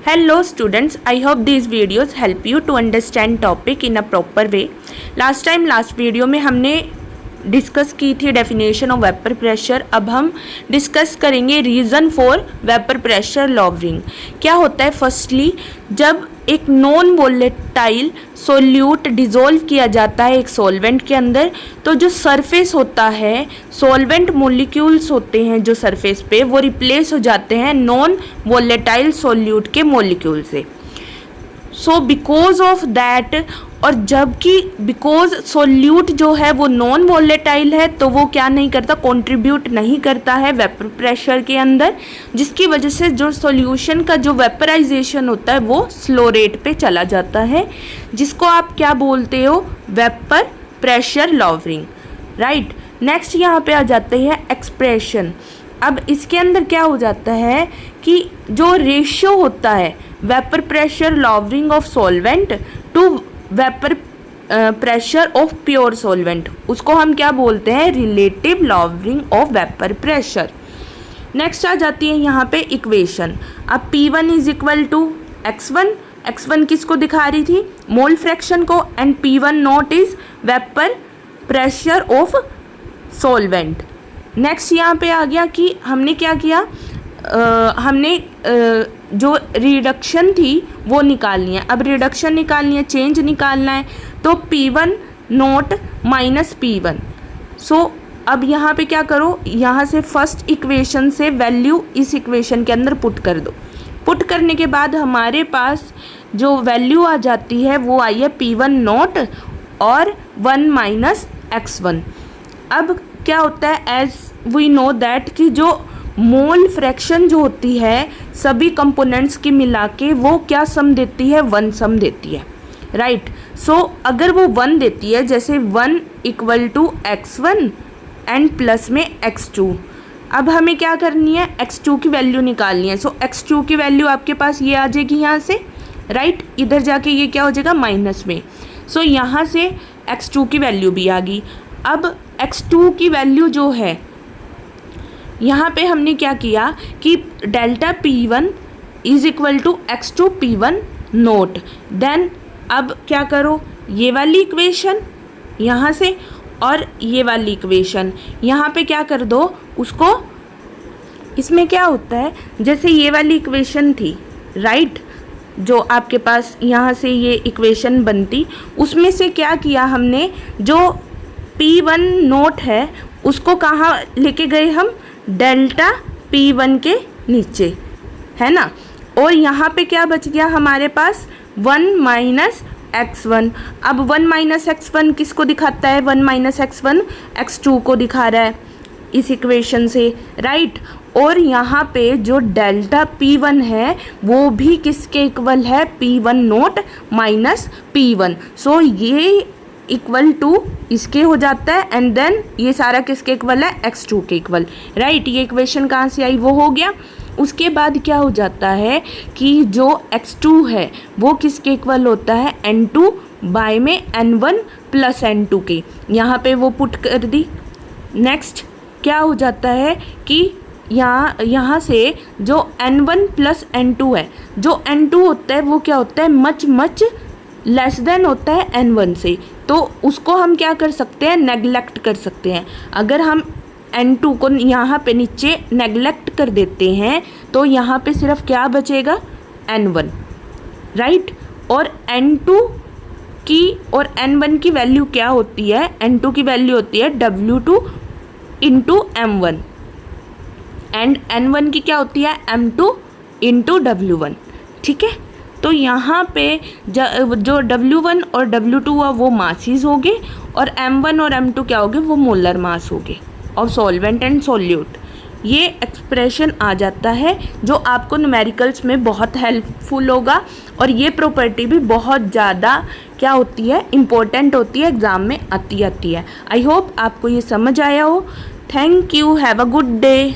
Hello students, I hope these videos help you to understand topic in a proper way. Last video में हमने discuss की थी definition of vapour pressure. अब हम discuss करेंगे reason for vapour pressure lowering. क्या होता है, फर्स्टली जब एक नॉन वोलेटाइल सोल्यूट डिज़ोल्व किया जाता है एक सॉल्वेंट के अंदर, तो जो सरफेस होता है, सॉल्वेंट मॉलिक्यूल्स होते हैं जो सरफेस पे, वो रिप्लेस हो जाते हैं नॉन वोलेटाइल सोल्यूट के मॉलिक्यूल से। सो बिकॉज ऑफ दैट, और जबकि बिकॉज सोल्यूट जो है वो नॉन वोलेटाइल है, तो वो क्या नहीं करता, कंट्रीब्यूट नहीं करता है वेपर प्रेशर के अंदर, जिसकी वजह से जो सॉल्यूशन का जो वेपराइजेशन होता है वो स्लो रेट पे चला जाता है, जिसको आप क्या बोलते हो, vapour pressure lowering, right. Next यहाँ पे आ जाते हैं एक्सप्रेशन। अब इसके अंदर क्या हो जाता है कि जो रेशियो होता है vapour pressure lowering of solvent to vapour pressure of pure solvent, उसको हम क्या बोलते हैं, relative lowering of vapour pressure. Next आ जाती है यहाँ पे इक्वेशन। अब P1 is equal to x1 किसको दिखा रही थी, मोल फ्रैक्शन को, and P1 not is vapour pressure of solvent. Next यहाँ पे आ गया कि हमने क्या किया, हमने जो रिडक्शन थी वो निकालनी है। अब रिडक्शन निकालनी है, चेंज निकालना है, तो P1 नोट माइनस P1। सो अब यहाँ पे क्या करो, यहाँ से फर्स्ट इक्वेशन से वैल्यू इस इक्वेशन के अंदर पुट कर दो। पुट करने के बाद हमारे पास जो वैल्यू आ जाती है वो आई है P1 नोट और 1 माइनस x1। अब क्या होता है, एज वी नो दैट कि जो मोल फ्रैक्शन जो होती है सभी कंपोनेंट्स की मिला के वो क्या सम देती है, 1 सम देती है, राइट। सो अगर वो 1 देती है, जैसे 1 equal to x1 and plus में x2, अब हमें क्या करनी है, x2 की वैल्यू निकालनी है। सो x2 की वैल्यू आपके पास ये आ जाएगी यहाँ से, राइट, इधर जाके ये क्या हो जाएगा माइनस में। सो यहाँ से x2 की वैल्यू भी आ गई। अब x2 की वैल्यू जो है, यहाँ पे हमने क्या किया कि delta P1 is equal to x2 P1 not. Then अब क्या करो, ये वाली इक्वेशन यहाँ से और ये वाली इक्वेशन यहाँ पे क्या कर दो उसको। इसमें क्या होता है, जैसे ये वाली इक्वेशन थी, राइट, जो आपके पास यहाँ से ये इक्वेशन बनती, उसमें से क्या किया हमने, जो P1 नोट है उसको कहाँ लेके गए हम, डेल्टा P1 के नीचे, है ना। और यहाँ पे क्या बच गया हमारे पास, 1 माइनस x1। अब 1 माइनस x1 किसको दिखाता है, 1 माइनस x1 x2 को दिखा रहा है इस इक्वेशन से, राइट। और यहाँ पे जो डेल्टा P1 है वो भी किसके इक्वल है, P1 नोट माइनस P1। सो ये इक्वल टू इसके हो जाता है, एंड देन ये सारा किसके इक्वल है, x2 के इक्वल, राइट। ये इक्वेशन कहाँ से आई, वो हो गया। उसके बाद क्या हो जाता है कि जो x2 है वो किसके इक्वल होता है, n2 बाय में n1 प्लस n2 के, यहाँ पे वो पुट कर दी। नेक्स्ट क्या हो जाता है कि यहाँ से जो n1 प्लस n2 है, जो n2 होता है वो क्या होता है, मच लेस देन होता है n1 से, तो उसको हम क्या कर सकते हैं, नेगलेक्ट कर सकते हैं। अगर हम n2 को यहाँ पे नीचे नेगलेक्ट कर देते हैं तो यहाँ पे सिर्फ क्या बचेगा, n1, राइट। और n2 की और n1 की वैल्यू क्या होती है, n2 की वैल्यू होती है W2 into M1, and n1 की क्या होती है, M2 इंटू W1, ठीक है। तो यहाँ पे जो W1 और W2 हुआ वो मासेस हो गए, और M1 और M2 क्या हो गए, वो मोलर मास हो गए ऑफ सॉल्वेंट एंड सॉल्यूट। ये एक्सप्रेशन आ जाता है जो आपको न्यूमेरिकल्स में बहुत हेल्पफुल होगा, और ये प्रॉपर्टी भी बहुत ज़्यादा क्या होती है, इम्पोर्टेंट होती है, एग्ज़ाम में आती है। आई होप आपको ये समझ आया हो। Thank you, have a good day.